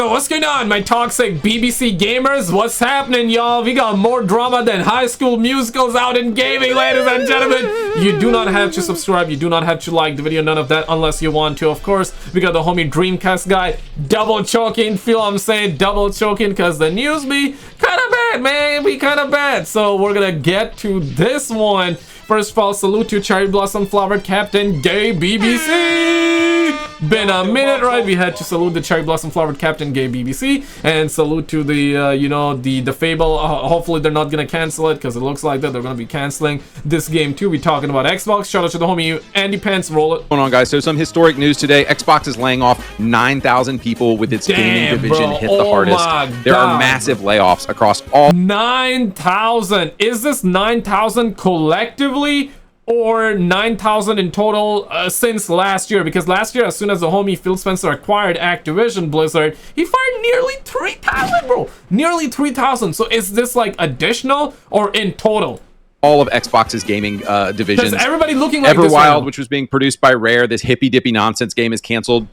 So what's going on, my toxic BBC gamers? What's happening, y'all? We got more drama than High School Musicals out in gaming, ladies and gentlemen. You do not have to subscribe. You do not have to like the video. None of that unless you want to, of course. We got the homie Dreamcast guy double choking. Feel what I'm saying? Double choking because the news be kind of bad, man. Be kind of bad. So we're gonna get to this one. First of all, salute to Cherry Blossom Flowered Captain Gay BBC. Been a minute, right? We had to salute the Cherry Blossom Flowered Captain Gay BBC and salute to the you know, the Fable. Hopefully they're not gonna cancel it because it looks like that they're gonna be canceling this game too. We're talking about Xbox. Shout out to the homie Andy Pence. Roll it. What's going on, guys? So some historic news today. Xbox is laying off 9,000 people with its gaming division hit the hardest. There are massive layoffs across all. 9,000. Is this 9,000 collectively or 9,000 in total since last year? Because last year, as soon as the homie Phil Spencer acquired Activision Blizzard, he fired nearly 3,000, bro. Nearly 3,000. So is this like additional or in total? All of Xbox's gaming divisions. Does everybody looking like Everwild, this right now? which was being produced by Rare, this hippy dippy nonsense game is canceled.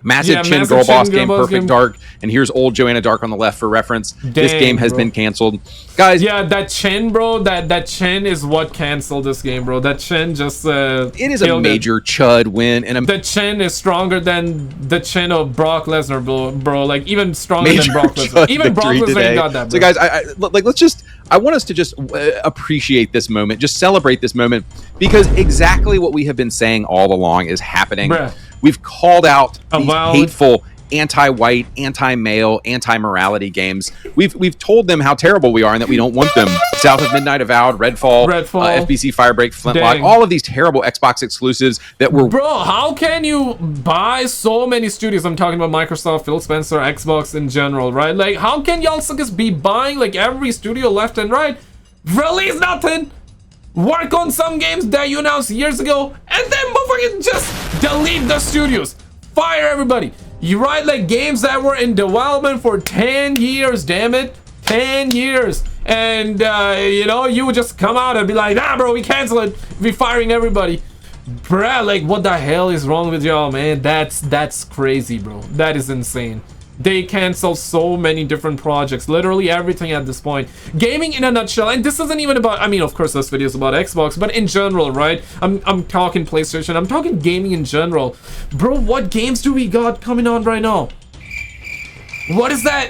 Massive Chin Girl Boss game, Perfect Dark, and here's old Joanna Dark on the left for reference. This game has been canceled, guys. Yeah, that Chin, bro, that Chin is what canceled this game, bro. That Chin just it is a major chud win, and the Chin is stronger than the Chin of Brock Lesnar, bro. Like even stronger than Brock Lesnar. Even Brock Lesnar got that, bro. So guys, I want us to just appreciate this moment, just celebrate this moment, because exactly what we have been saying all along is happening. Bruh. We've called out these hateful, anti-white, anti-male, anti-morality games. We've told them how terrible we are and that we don't want them. South of Midnight Avowed, Redfall, FBC Firebreak, Flintlock, all of these terrible Xbox exclusives that were... Bro, how can you buy so many studios? I'm talking about Microsoft, Phil Spencer, Xbox in general, right? Like, how can y'all suckers be buying like every studio left and right? Release nothing! Work on some games that you announced years ago, and then motherfucking just delete the studios. Fire everybody. You write like games that were in development for 10 years, damn it. 10 years. And, you know, you would just come out and be like, nah, bro, we cancel it. We're firing everybody. Bruh, like, what the hell is wrong with y'all, man? That's crazy, bro. That is insane. They cancel so many different projects, literally everything at this point. Gaming in a nutshell, and this isn't even about, I mean, of course this video is about Xbox, but in general, right? I'm talking PlayStation, I'm talking gaming in general. Bro, what games do we got coming on right now? What is that?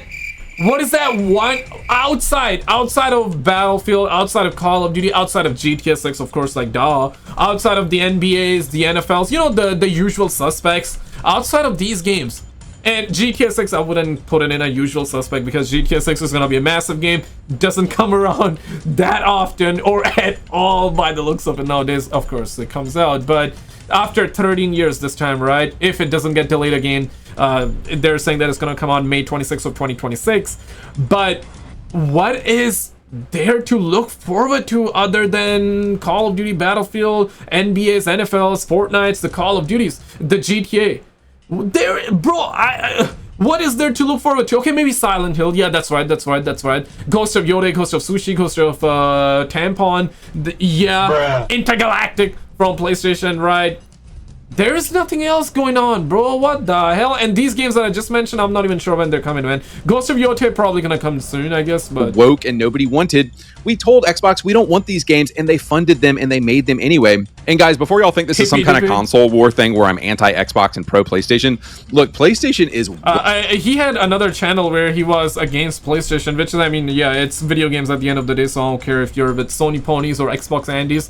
What is that one outside of Battlefield, outside of Call of Duty, outside of GTA 6, of course, like duh, outside of the NBAs, the NFLs, you know, the usual suspects, outside of these games. And GTA 6, I wouldn't put it in a usual suspect because GTA 6 is gonna be a massive game. Doesn't come around that often or at all by the looks of it nowadays. Of course, it comes out, but after 13 years this time, right? If it doesn't get delayed again, they're saying that it's gonna come out May 26th of 2026. But what is there to look forward to other than Call of Duty, Battlefield, NBAs, NFLs, Fortnites, the Call of Duties, the GTA? There, bro, what is there to look forward to? Okay, maybe Silent Hill. Yeah, that's right. Ghost of Yode, Ghost of Sushi, Ghost of Tampon. Intergalactic from PlayStation, right? There is nothing else going on, bro. What the hell? And these games that I just mentioned, I'm not even sure when they're coming, man. Ghost of Yote probably gonna come soon, I guess, but... Woke and nobody wanted. We told Xbox we don't want these games, and they funded them, and they made them anyway. And guys, before y'all think this is some kind of console war thing where I'm anti-Xbox and pro-PlayStation, look, PlayStation is... he had another channel where he was against PlayStation, which is, I mean, yeah, it's video games at the end of the day, so I don't care if you're with Sony ponies or Xbox Andes.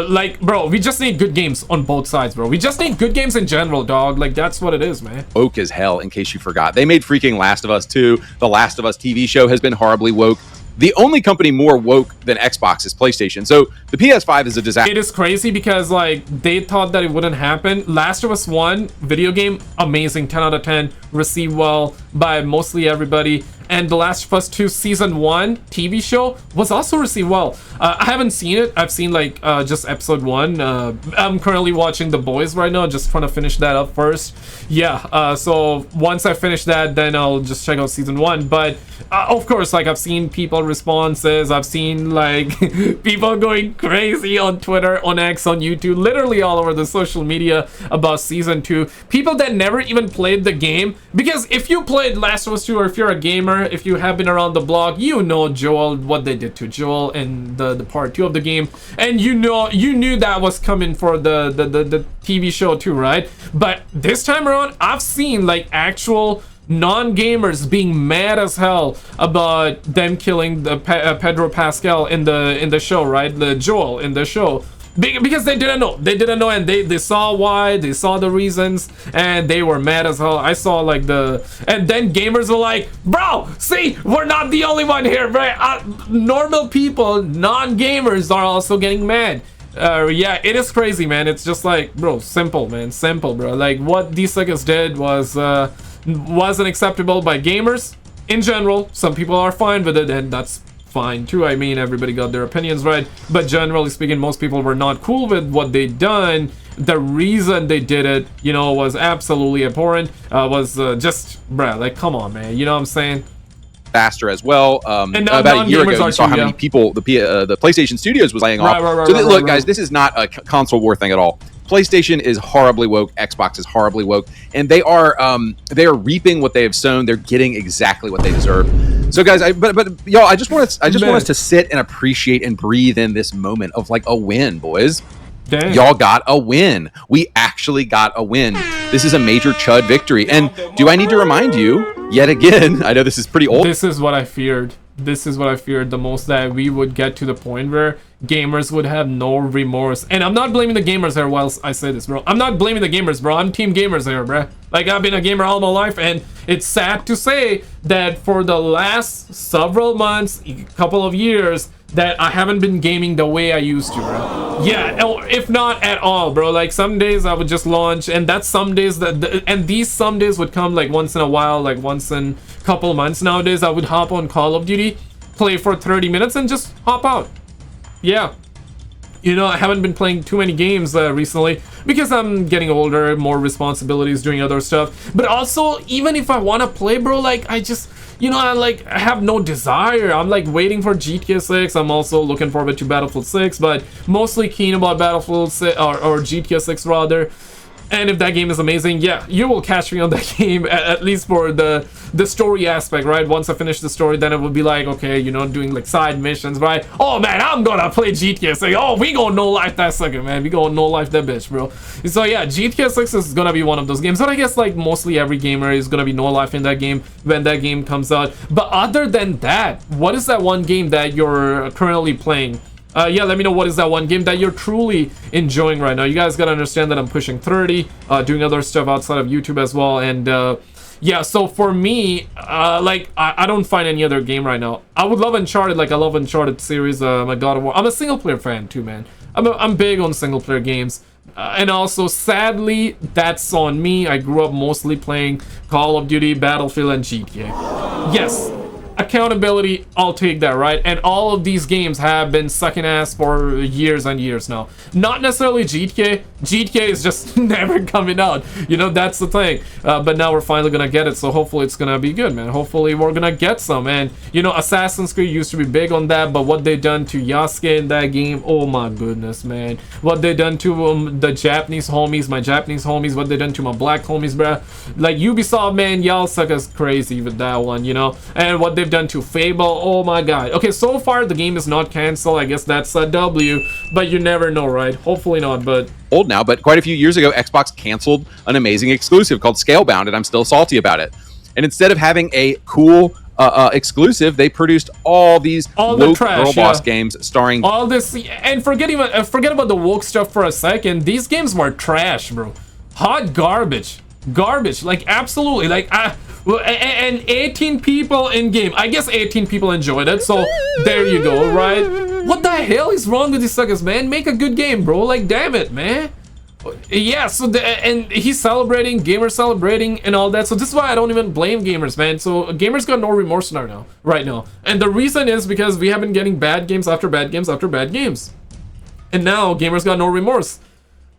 Like, bro, we just need good games on both sides, bro. We just need good games in general, dog. Like, that's what it is, man. Woke as hell, in case you forgot. They made freaking Last of Us 2. The Last of Us TV show has been horribly woke. The only company more woke than Xbox is PlayStation. So the PS5 is a disaster. It is crazy because, like, they thought that it wouldn't happen. Last of Us 1 video game, amazing, 10 out of 10, received well by mostly everybody. and The Last of Us 2 Season 1 TV show was also received well. I haven't seen it. I've seen like just episode 1. I'm currently watching The Boys right now, just trying to finish that up first. Yeah, so once I finish that, then I'll just check out Season 1. But of course, like I've seen people responses, I've seen like people going crazy on Twitter, on X, on YouTube, literally all over the social media about Season 2. People that never even played the game, because if you played Last of Us 2, or if you're a gamer, if you have been around the block, you know Joel, what they did to Joel in the part 2 of the game, and you knew that was coming for the TV show too, right? But this time around, I've seen like actual non-gamers being mad as hell about them killing the Pedro Pascal in the show, right? The Joel in the show, because they didn't know, and they saw why, they saw the reasons, and they were mad as hell. I saw like and then gamers were like, bro, see, we're not the only one here, right? Normal people, non-gamers are also getting mad. Yeah, it is crazy, man. It's just like, bro, simple, man, simple, bro. Like what these suckers did wasn't acceptable by gamers in general. Some people are fine with it, and that's fine too. I mean, everybody got their opinions, right? But generally speaking, most people were not cool with what they done. The reason they did it, you know, was absolutely abhorrent. Just, bruh, like, come on, man. You know what I'm saying? Faster as well. About a year ago, you saw how many people the PlayStation Studios was laying off. Look, guys, this is not a console war thing at all. PlayStation is horribly woke. Xbox is horribly woke, and they are reaping what they have sown. They're getting exactly what they deserve. So, guys, but y'all, I just want us to sit and appreciate and breathe in this moment of like a win, boys. Dang. Y'all got a win. We actually got a win. This is a major chud victory. And do I need to remind you yet again? I know this is pretty old. This is what I feared. This is what I feared the most, that we would get to the point where gamers would have no remorse. And I'm not blaming the gamers here while I say this, bro. I'm not blaming the gamers, bro. I'm team gamers here, bro. Like, I've been a gamer all my life, and it's sad to say that for the last several months, couple of years, that I haven't been gaming the way I used to, bro. Yeah, if not at all, bro. Like, some days I would just launch, and that's some days and these some days would come like once in a while, like once in a couple months. Nowadays I would hop on Call of Duty, play for 30 minutes, and just hop out. Yeah, you know, I haven't been playing too many games recently because I'm getting older, more responsibilities, doing other stuff. But also, even if I want to play, bro, like, I just, you know, I have no desire. I'm like waiting for GTA 6. I'm also looking forward to Battlefield 6, but mostly keen about Battlefield 6 or GTA 6 rather. And if that game is amazing, yeah, you will catch me on that game, at least for the story aspect, right? Once I finish the story, then it will be like, okay, you know, doing like side missions, right? Oh man, I'm gonna play GTA 6. Oh, we gonna no-life that sucker, man. We gonna no-life that bitch, bro. So yeah, GTA 6 is gonna be one of those games. But I guess like mostly every gamer is gonna be no-life in that game when that game comes out. But other than that, what is that one game that you're currently playing? Yeah, let me know what is that one game that you're truly enjoying right now. You guys gotta understand that I'm pushing 30, doing other stuff outside of YouTube as well, and yeah, so for me, like, I don't find any other game right now. I would love Uncharted, like, I love Uncharted series, my God of War. I'm a single-player fan too, man. I'm big on single-player games. And also, sadly, that's on me. I grew up mostly playing Call of Duty, Battlefield, and GTA. Yes. Accountability, I'll take that, right? And all of these games have been sucking ass for years and years now. Not necessarily GTA. GTA is just never coming out. You know, that's the thing. But now we're finally gonna get it, so hopefully it's gonna be good, man. Hopefully we're gonna get some. And, you know, Assassin's Creed used to be big on that, but what they done to Yasuke in that game, oh my goodness, man. What they done to the Japanese homies, my Japanese homies, what they done to my black homies, bruh. Like, Ubisoft, man, y'all suck us crazy with that one, you know? And what they've done to Fable, oh my God. Okay, so far the game is not canceled. I guess that's a W, but you never know, right? Hopefully not, but old now, but quite a few years ago, Xbox canceled an amazing exclusive called Scalebound, and I'm still salty about it. And instead of having a cool exclusive, they produced all these woke girl boss games starring all this. And forget about the woke stuff for a second. These games were trash, bro. Hot garbage. Like, absolutely. Like, and 18 people in game. I guess 18 people enjoyed it, so there you go, right? What the hell is wrong with these suckers, man? Make a good game, bro. Like, damn it, man. Yeah, so and he's celebrating, gamers celebrating and all that. So this is why I don't even blame gamers, man. So gamers got no remorse right now. And the reason is because we have been getting bad games after bad games after bad games. And now gamers got no remorse.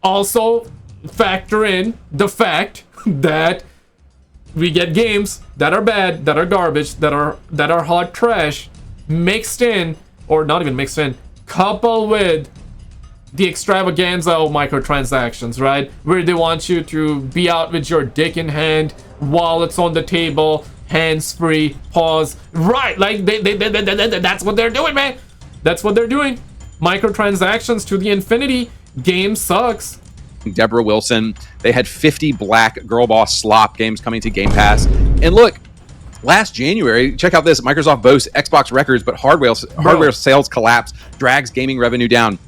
Also, factor in the fact that we get games that are bad, that are garbage, that are hot trash, mixed in, or not even mixed in, coupled with the extravaganza of microtransactions, right? Where they want you to be out with your dick in hand, wallets on the table, hands free, pause. Right, like that's what they're doing, man. That's what they're doing. Microtransactions to the infinity. Game sucks. Deborah Wilson. They had 50 black girl boss slop games coming to Game Pass. And look, last January, check out this. Microsoft boasts Xbox records, but hardware sales collapse, drags gaming revenue down.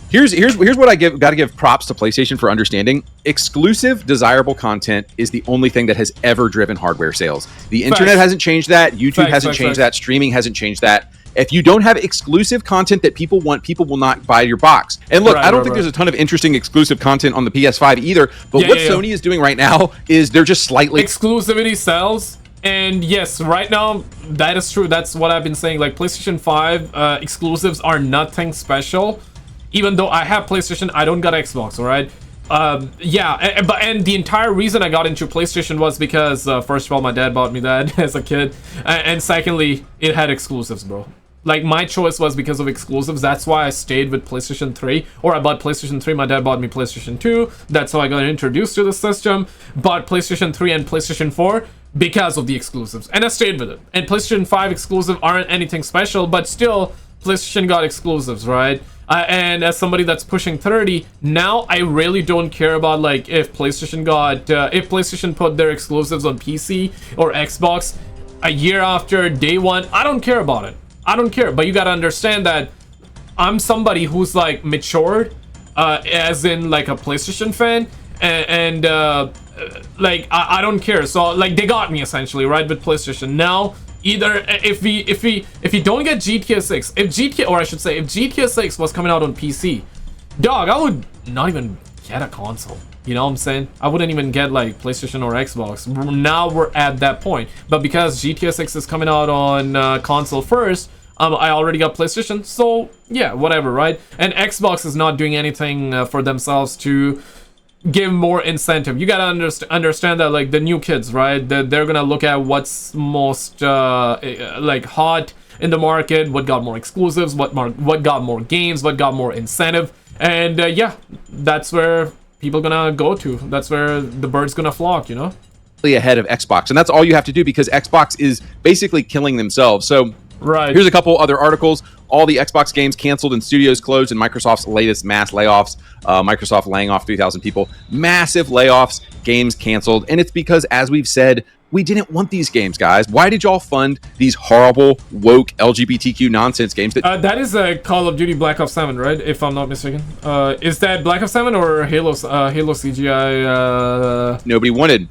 Here's what I gotta give props to PlayStation for understanding. Exclusive, desirable content is the only thing that has ever driven hardware sales. The internet hasn't changed that. YouTube hasn't changed that. Streaming hasn't changed that. If you don't have exclusive content that people want, people will not buy your box. And look, I don't think there's a ton of interesting exclusive content on the PS5 either, but what Sony is doing right now is they're just slightly... Exclusivity sells, and yes, right now, that is true. That's what I've been saying. Like, PlayStation 5 exclusives are nothing special. Even though I have PlayStation, I don't got Xbox, alright? And the entire reason I got into PlayStation was because, first of all, my dad bought me that as a kid, and secondly, it had exclusives, bro. Like, my choice was because of exclusives. That's why I stayed with PlayStation 3. Or I bought PlayStation 3. My dad bought me PlayStation 2. That's how I got introduced to the system. Bought PlayStation 3 and PlayStation 4 because of the exclusives. And I stayed with it. And PlayStation 5 exclusive aren't anything special, but still, PlayStation got exclusives, right? And as somebody that's pushing 30, now I really don't care about, like, if PlayStation put their exclusives on PC or Xbox a year after day one. I don't care about it. I don't care, but you gotta understand that I'm somebody who's like matured, as in like a PlayStation fan, and like I don't care. So like they got me essentially, right, with PlayStation. Now either if we don't get GTA 6, if GTA 6 was coming out on PC, dog, I would not even get a console. You know what I'm saying? I wouldn't even get like PlayStation or Xbox. Now we're at that point. But because GTA 6 is coming out on console first, I already got PlayStation. So yeah, whatever, right? And Xbox is not doing anything for themselves to give more incentive. You gotta understand that, like, the new kids, right? They're gonna look at what's most like hot in the market, what got more exclusives, what got more games, what got more incentive. And yeah, that's where people gonna go to. That's where the bird's gonna flock, you know? Ahead of Xbox, and that's all you have to do because Xbox is basically killing themselves. So here's a couple other articles. All the Xbox games canceled and studios closed in Microsoft's latest mass layoffs. Microsoft laying off 3,000 people. Massive layoffs, games canceled, and it's because, as we've said, we didn't want these games, guys. Why did y'all fund these horrible, woke, LGBTQ nonsense games? That is a Call of Duty Black Ops 7, right? If I'm not mistaken. Is that Black Ops 7 or Halo CGI? Nobody wanted.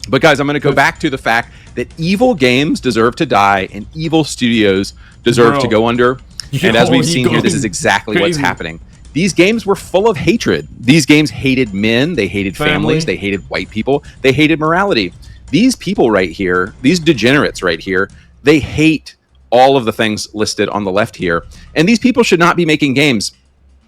But guys, I'm going to go back to the fact that evil games deserve to die and evil studios deserve to go under. And as we've seen here, this is exactly what's happening. These games were full of hatred. These games hated men. They hated families. They hated white people. They hated morality. These people right here, these degenerates right here, they hate all of the things listed on the left here. And these people should not be making games.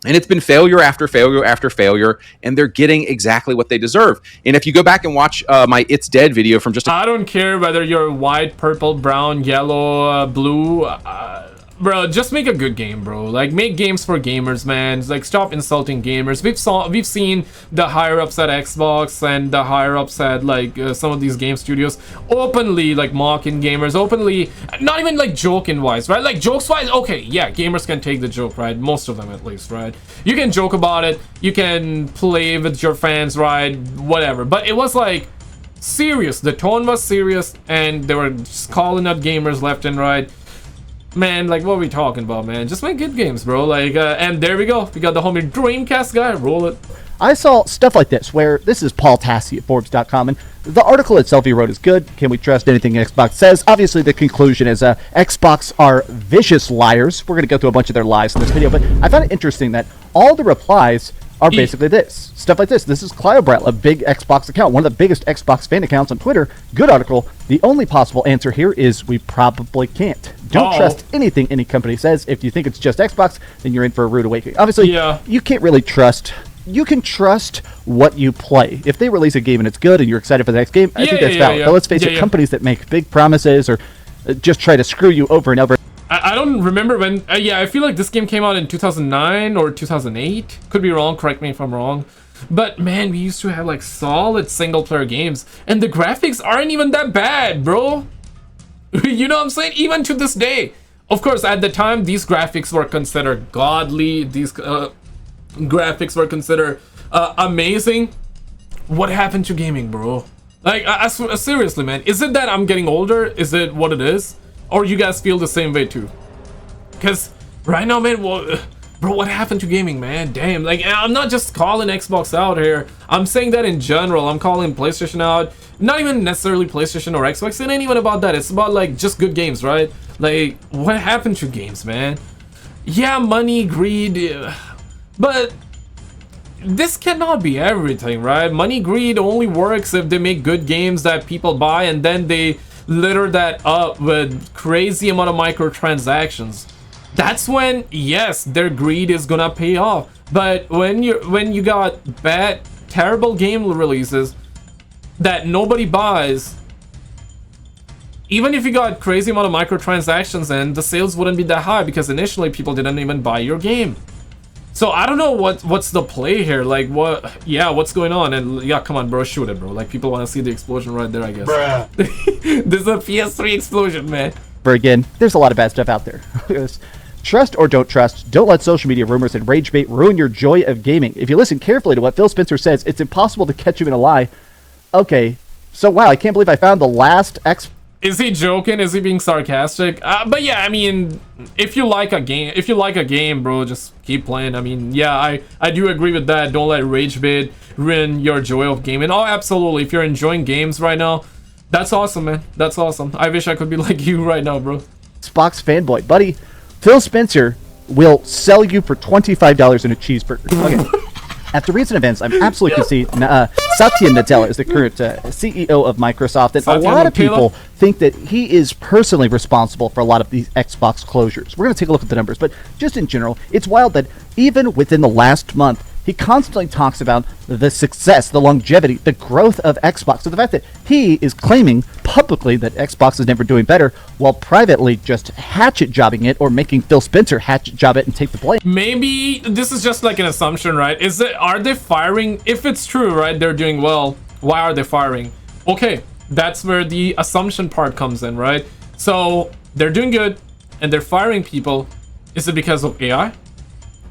And it's been failure after failure after failure, and they're getting exactly what they deserve. And if you go back and watch my It's Dead video from just I don't care whether you're white, purple, brown, yellow, blue, bro, just make a good game, bro. Like, make games for gamers, man. It's like, stop insulting gamers. We've seen the higher ups at Xbox and the higher ups at like some of these game studios openly like mocking gamers, openly, not even like joking wise, right? Like jokes wise, okay, yeah, gamers can take the joke, right? Most of them at least, right? You can joke about it, you can play with your fans, right? Whatever. But it was like serious. The tone was serious, and they were just calling out gamers left and right. Man, like, what are we talking about, man? Just make good games, bro. Like, and there we go. We got the homie Dreamcast guy. Roll it. I saw stuff like this, where this is Paul Tassi at Forbes.com, and the article itself he wrote is good. Can we trust anything Xbox says? Obviously, the conclusion is Xbox are vicious liars. We're going to go through a bunch of their lies in this video, but I found it interesting that all the replies are basically this. Stuff like this. This is Cliobrel, a big Xbox account, one of the biggest Xbox fan accounts on Twitter. Good article. The only possible answer here is we probably can't. Don't trust anything any company says. If you think it's just Xbox, then you're in for a rude awakening. Obviously, you can't really trust. You can trust what you play. If they release a game and it's good and you're excited for the next game, I think that's valid. But let's face it, companies that make big promises or just try to screw you over and over. I don't remember when. I feel like this game came out in 2009 or 2008. Could be wrong. Correct me if I'm wrong. But man, we used to have like solid single-player games, and the graphics aren't even that bad, bro. You know what I'm saying? Even to this day. Of course, at the time, these graphics were considered godly. These graphics were considered amazing. What happened to gaming, bro? Like, seriously, man. Is it that I'm getting older? Is it what it is? Or you guys feel the same way too? Because right now, man, bro, what happened to gaming, man? Damn, like, I'm not just calling Xbox out here. I'm saying that in general. I'm calling PlayStation out. Not even necessarily PlayStation or Xbox. It ain't even about that. It's about, like, just good games, right? Like, what happened to games, man? Yeah, money, greed, but this cannot be everything, right? Money, greed only works if they make good games that people buy, and then they litter that up with crazy amount of microtransactions. That's when, yes, their greed is gonna pay off. But when you got bad, terrible game releases that nobody buys, even if you got crazy amount of microtransactions, and the sales wouldn't be that high because initially people didn't even buy your game. So I don't know what's the play here. Like, what's going on? And yeah, come on, bro, shoot it, bro. Like, people want to see the explosion right there, I guess. Bruh. This is a PS3 explosion, man. But again, there's a lot of bad stuff out there. Trust or don't trust. Don't let social media rumors and rage bait ruin your joy of gaming. If you listen carefully to what Phil Spencer says, it's impossible to catch you in a lie. Okay, so wow, I can't believe I found the last Is he joking? Is he being sarcastic? But yeah, I mean, if you like a game, bro, just keep playing. I mean, yeah, I do agree with that. Don't let rage bait ruin your joy of gaming. Oh, absolutely. If you're enjoying games right now, that's awesome, man. That's awesome. I wish I could be like you right now, bro. Xbox fanboy, buddy. Phil Spencer will sell you for $25 in a cheeseburger. Okay. After recent events, I'm absolutely conceding Satya Nadella is the current CEO of Microsoft, and a lot of people think that he is personally responsible for a lot of these Xbox closures. We're going to take a look at the numbers, but just in general, it's wild that even within the last month, he constantly talks about the success, the longevity, the growth of Xbox. So the fact that he is claiming publicly that Xbox is never doing better, while privately just hatchet jobbing it or making Phil Spencer hatchet job it and take the blame. Maybe this is just like an assumption, right? Are they firing? If it's true, right, they're doing well, why are they firing? Okay, that's where the assumption part comes in, right? So they're doing good and they're firing people. Is it because of AI?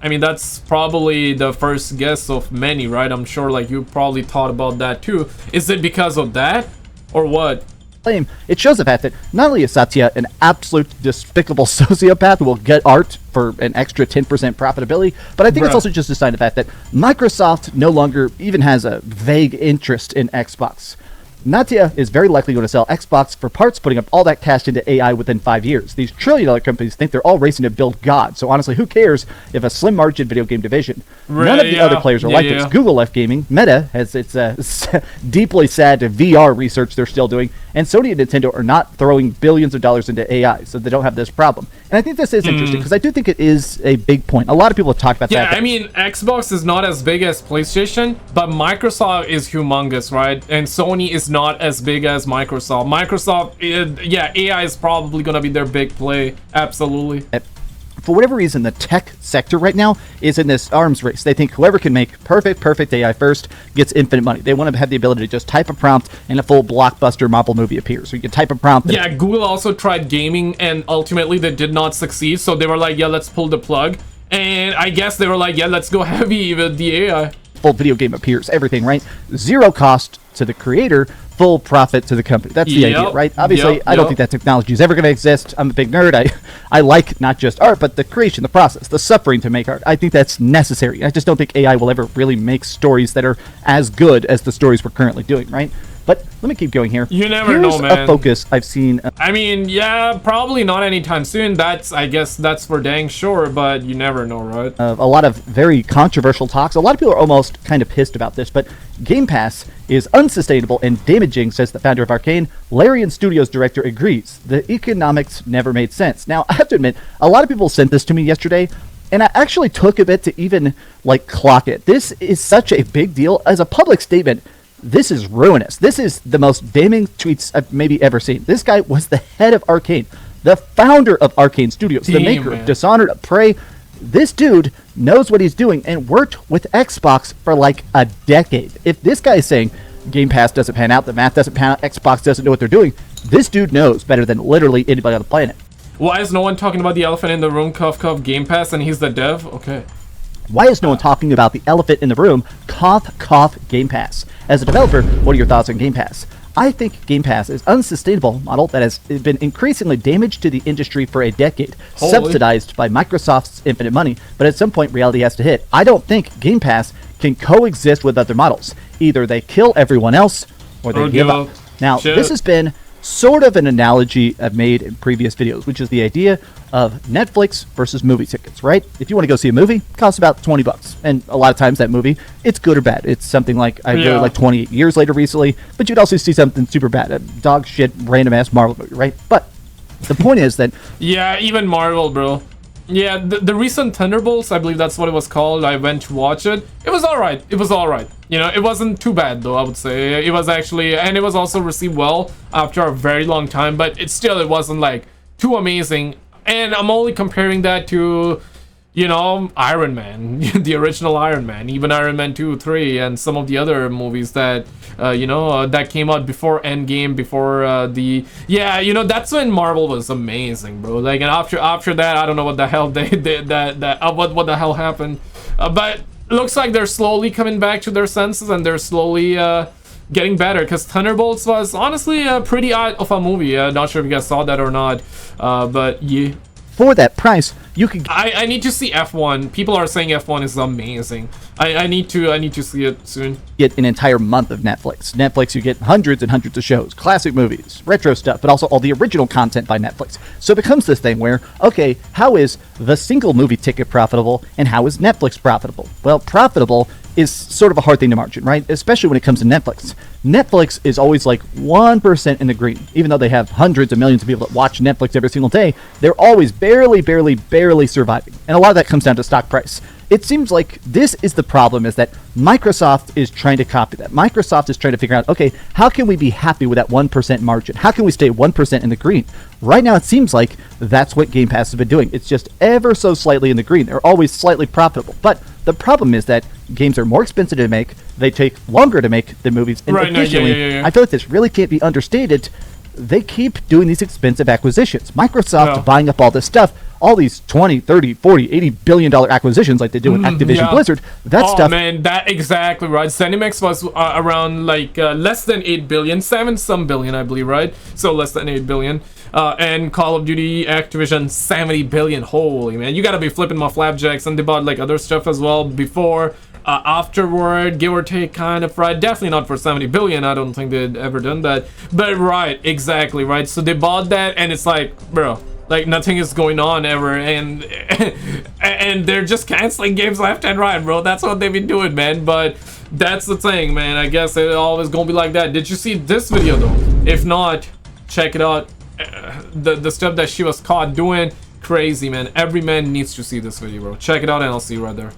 I mean, that's probably the first guess of many, right? I'm sure, like, you probably thought about that too. Is it because of that or what? It shows the fact that not only is Satya an absolute despicable sociopath who will get art for an extra 10% profitability, but I think it's also just a sign of the fact that Microsoft no longer even has a vague interest in Xbox. Natya is very likely going to sell Xbox for parts, putting up all that cash into AI within 5 years. These trillion-dollar companies think they're all racing to build God. So honestly, who cares if a slim margin video game division? None of the other players are like this. Google left gaming. Meta has its deeply sad VR research they're still doing. And Sony and Nintendo are not throwing billions of dollars into AI, so they don't have this problem. And I think this is interesting because I do think it is a big point. A lot of people have talked about that. Yeah, I mean, Xbox is not as big as PlayStation, but Microsoft is humongous, right? And Sony is not as big as Microsoft. AI is probably going to be their big play. Absolutely. For whatever reason, the tech sector right now is in this arms race. They think whoever can make perfect AI first gets infinite money. They want to have the ability to just type a prompt and a full blockbuster Marvel movie appears. So you can type a prompt. Yeah, Google also tried gaming and ultimately they did not succeed. So they were like, yeah, let's pull the plug. And I guess they were like, yeah, let's go heavy with the AI. Full video game appears, everything, right? Zero cost to the creator, full profit to the company. That's the idea, right? Obviously, I don't think that technology is ever going to exist. I'm a big nerd. I like not just art, but the creation, the process, the suffering to make art. I think that's necessary. I just don't think AI will ever really make stories that are as good as the stories we're currently doing, right? But let me keep going here. You never Here's know, man. a focus I've seen. I mean, yeah, probably not anytime soon. I guess that's for dang sure, but you never know, right? A lot of very controversial talks. A lot of people are almost kind of pissed about this, but Game Pass is unsustainable and damaging, says the founder of Arcane. Larian Studios director agrees. The economics never made sense. Now, I have to admit, a lot of people sent this to me yesterday, and I actually took a bit to even, clock it. This is such a big deal. As a public statement, this is ruinous. This is the most damning tweets I've maybe ever seen. This guy was the head of Arcane, the founder of Arcane Studios, the maker of Dishonored, of Prey. This dude knows what he's doing and worked with Xbox for a decade. If this guy is saying Game Pass doesn't pan out, the math doesn't pan out, Xbox doesn't know what they're doing, this dude knows better than literally anybody on the planet. Why is no one talking about the elephant in the room, cough, Game Pass, and he's the dev? Okay. Why is no one talking about the elephant in the room, cough, Game Pass? As a developer, what are your thoughts on Game Pass? I think Game Pass is an unsustainable model that has been increasingly damaged to the industry for a decade, subsidized by Microsoft's infinite money, but at some point reality has to hit. I don't think Game Pass can coexist with other models. Either they kill everyone else, or they give up. Now, this has been sort of an analogy I've made in previous videos, which is the idea of Netflix versus movie tickets, right? If you want to go see a movie, it costs about $20. And a lot of times that movie, it's good or bad. It's something like, I really like 28 Years Later recently, but you'd also see something super bad, a dog shit, random ass Marvel movie, right? But the point is that... yeah, even Marvel, bro. Yeah, the recent Thunderbolts, I believe that's what it was called. I went to watch it. It was alright. It was alright. You know, it wasn't too bad though, I would say. It was actually, and it was also received well after a very long time, but it wasn't too amazing. And I'm only comparing that to, you know, Iron Man, the original Iron Man, even Iron Man 2, 3, and some of the other movies that, that came out before Endgame, before that's when Marvel was amazing, bro. And after that, I don't know what the hell what the hell happened, but looks like they're slowly coming back to their senses and they're slowly getting better, because Thunderbolts was honestly a pretty odd of a movie. Not sure if you guys saw that or not, but yeah. For that price, you could... I need to see F1. People are saying F1 is amazing. I need to see it soon. Get an entire month of Netflix. Netflix, you get hundreds and hundreds of shows, classic movies, retro stuff, but also all the original content by Netflix. So it becomes this thing where, okay, how is the single movie ticket profitable and how is Netflix profitable? Well, profitable is sort of a hard thing to margin, right? Especially when it comes to Netflix. Netflix is always 1% in the green. Even though they have hundreds of millions of people that watch Netflix every single day, they're always barely surviving. And a lot of that comes down to stock price. It seems like this is the problem, is that Microsoft is trying to copy that. Microsoft is trying to figure out, okay, how can we be happy with that 1% margin? How can we stay 1% in the green? Right now, it seems like that's what Game Pass has been doing. It's just ever so slightly in the green. They're always slightly profitable. But the problem is that games are more expensive to make. They take longer to make than movies. And additionally, I feel like this really can't be understated. They keep doing these expensive acquisitions. Microsoft buying up all this stuff, all these 20, 30, 40, $80 billion acquisitions like they do in Activision Blizzard. That stuff... oh man, that exactly right. ZeniMax was around less than 8 billion, 7 billion I believe, right? So less than 8 billion. And Call of Duty Activision 70 billion. Holy man, you gotta be flipping my flapjacks. And they bought other stuff as well before, afterward, give or take, kind of, right? Definitely not for 70 billion. I don't think they'd ever done that, but right, exactly right. So they bought that, and it's bro, nothing is going on ever, and and they're just canceling games left and right, bro. That's what they've been doing, man. But that's the thing, man. I guess it's always gonna be like that. Did you see this video though? If not, check it out. The stuff that she was caught doing, crazy, man. Every man needs to see this video, bro. Check it out, and I'll see you right there.